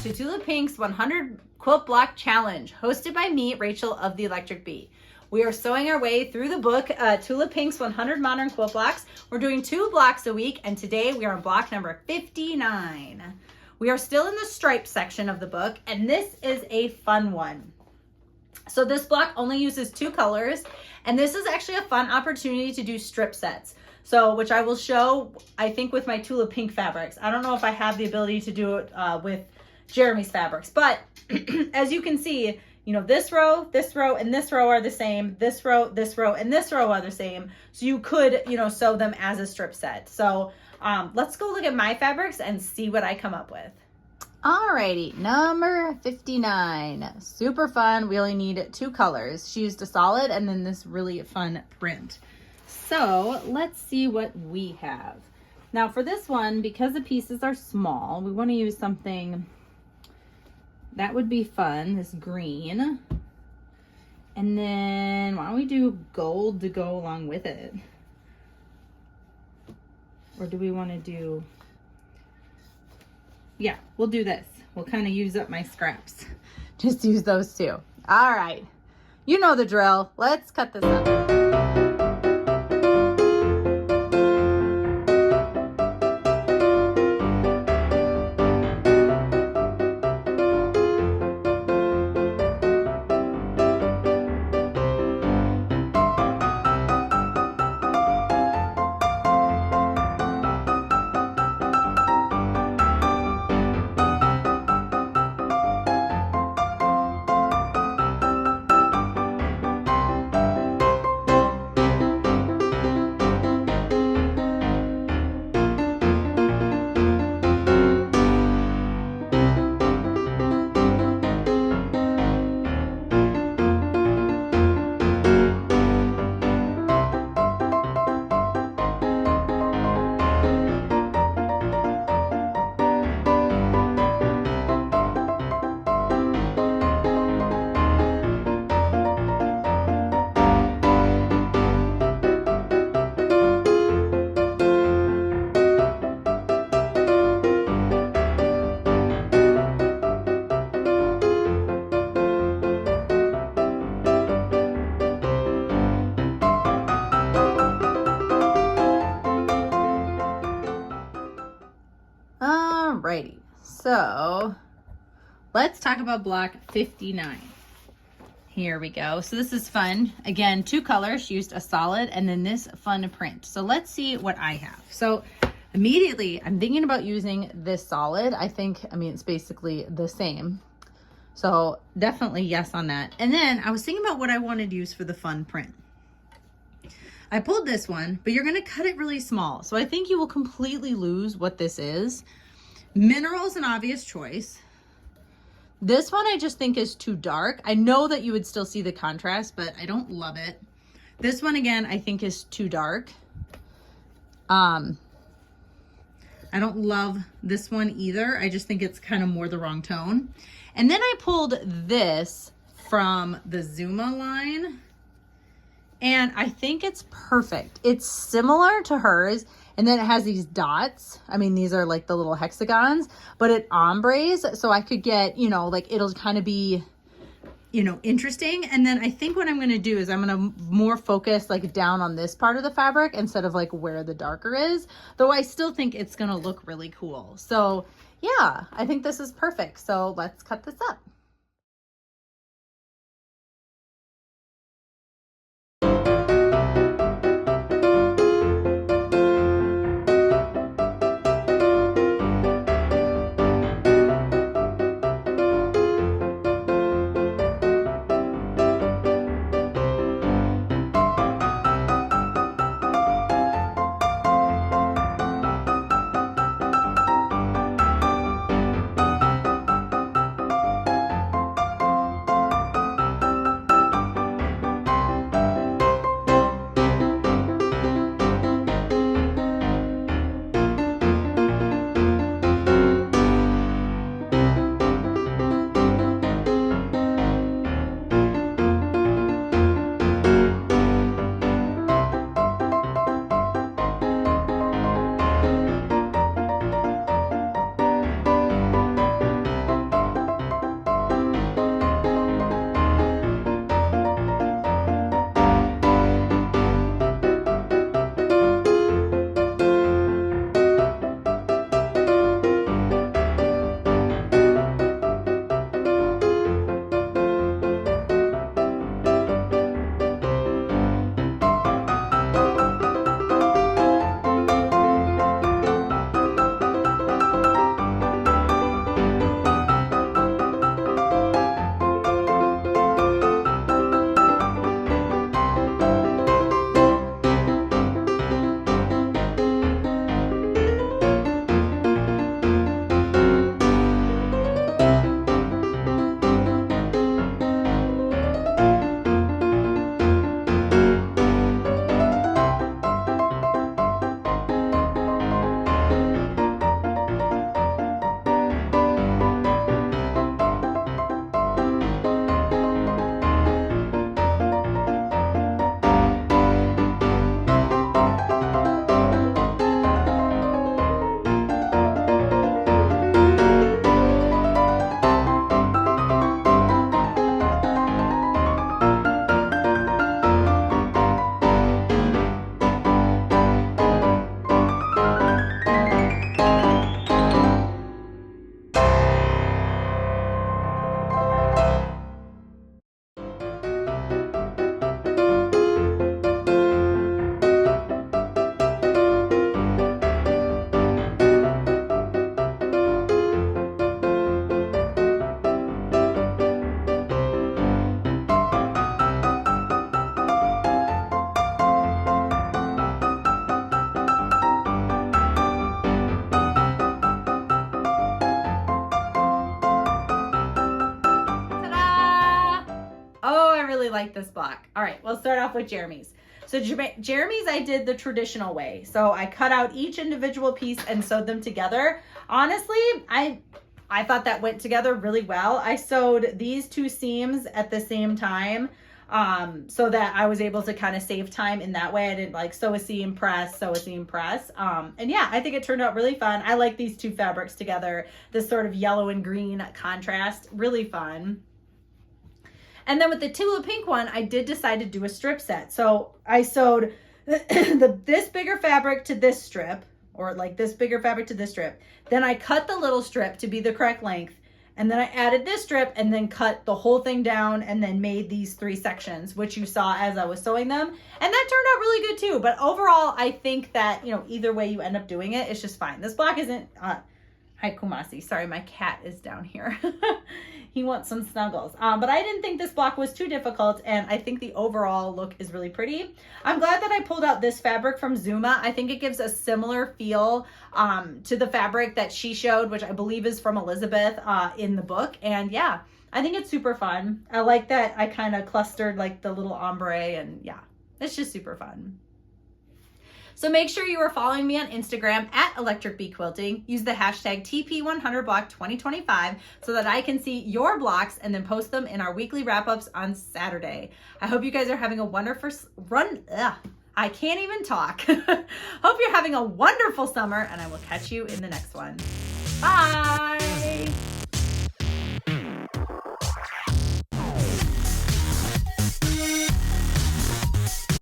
to Tula Pink's 100 Quilt Block Challenge, hosted by me, Rachel of the Electric Bee. We are sewing our way through the book, Tula Pink's 100 Modern Quilt Blocks. We're doing 2 blocks a week, and today we are on block number 59. We are still in the stripe section of the book, and this is a fun one. So this block only uses 2 colors, and this is actually a fun opportunity to do strip sets. So, which I will show, I think, with my Tula Pink fabrics. I don't know if I have the ability to do it with Jeremy's fabrics, but as you can see, you know, this row, and this row are the same. This row, and this row are the same. So you could, you know, sew them as a strip set. So let's go look at my fabrics and see what I come up with. Alrighty, number 59. Super fun. We only need 2 colors. She used a solid and then this really fun print. So let's see what we have. Now for this one, because the pieces are small, we want to use something that would be fun, this green. And then why don't we do gold to go along with it? Or do we want to do, yeah, we'll do this. We'll kind of use up my scraps. Just use those 2. All right, you know the drill. Let's cut this up. Alrighty, so let's talk about block 59. Here we go. So this is fun. Again, 2 colors. She used a solid and then this fun print. So let's see what I have. So immediately I'm thinking about using this solid. I mean, it's basically the same. So definitely yes on that. And then I was thinking about what I wanted to use for the fun print. I pulled this one, but you're going to cut it really small. So I think you will completely lose what this is. Mineral is an obvious choice. This one I just think is too dark. I know that you would still see the contrast, but I don't love it. This one again, I think is too dark. I don't love this one either. I just think it's kind of more the wrong tone. And then I pulled this from the Zuma line. And I think it's perfect. It's similar to hers. And then it has these dots. I mean, these are like the little hexagons, but it ombres. So I could get, you know, like it'll kind of be, you know, interesting. And then I think what I'm going to do is I'm going to more focus like down on this part of the fabric instead of like where the darker is. Though I still think it's going to look really cool. So yeah, I think this is perfect. So let's cut this up. I really like this block. All right, we'll start off with Jeremy's. So Jeremy's, I did the traditional way. So I cut out each individual piece and sewed them together. Honestly, I thought that went together really well. I sewed these two seams at the same time so that I was able to kind of save time in that way. I didn't like sew a seam, press, sew a seam, press. And yeah, I think it turned out really fun. I like these two fabrics together, this sort of yellow and green contrast, really fun. And then with the Tula pink one, I did decide to do a strip set. So I sewed this bigger fabric to this strip, or like this bigger fabric to this strip. Then I cut the little strip to be the correct length. And then I added this strip and then cut the whole thing down and then made these 3 sections, which you saw as I was sewing them. And that turned out really good too. But overall, I think that, you know, either way you end up doing it, it's just fine. This block isn't, hi Kumasi, sorry, my cat is down here. He wants some snuggles. But I didn't think this block was too difficult, and I think the overall look is really pretty. I'm glad that I pulled out this fabric from Zuma. I think it gives a similar feel to the fabric that she showed, which I believe is from Elizabeth in the book. And yeah, I think it's super fun. I like that I kind of clustered like the little ombre, and yeah, it's just super fun. So make sure you are following me on Instagram at Electric Bee Quilting. Use the hashtag TP100block2025 so that I can see your blocks and then post them in our weekly wrap-ups on Saturday. I hope you guys are having a wonderful I can't even talk. Hope you're having a wonderful summer, and I will catch you in the next one. Bye.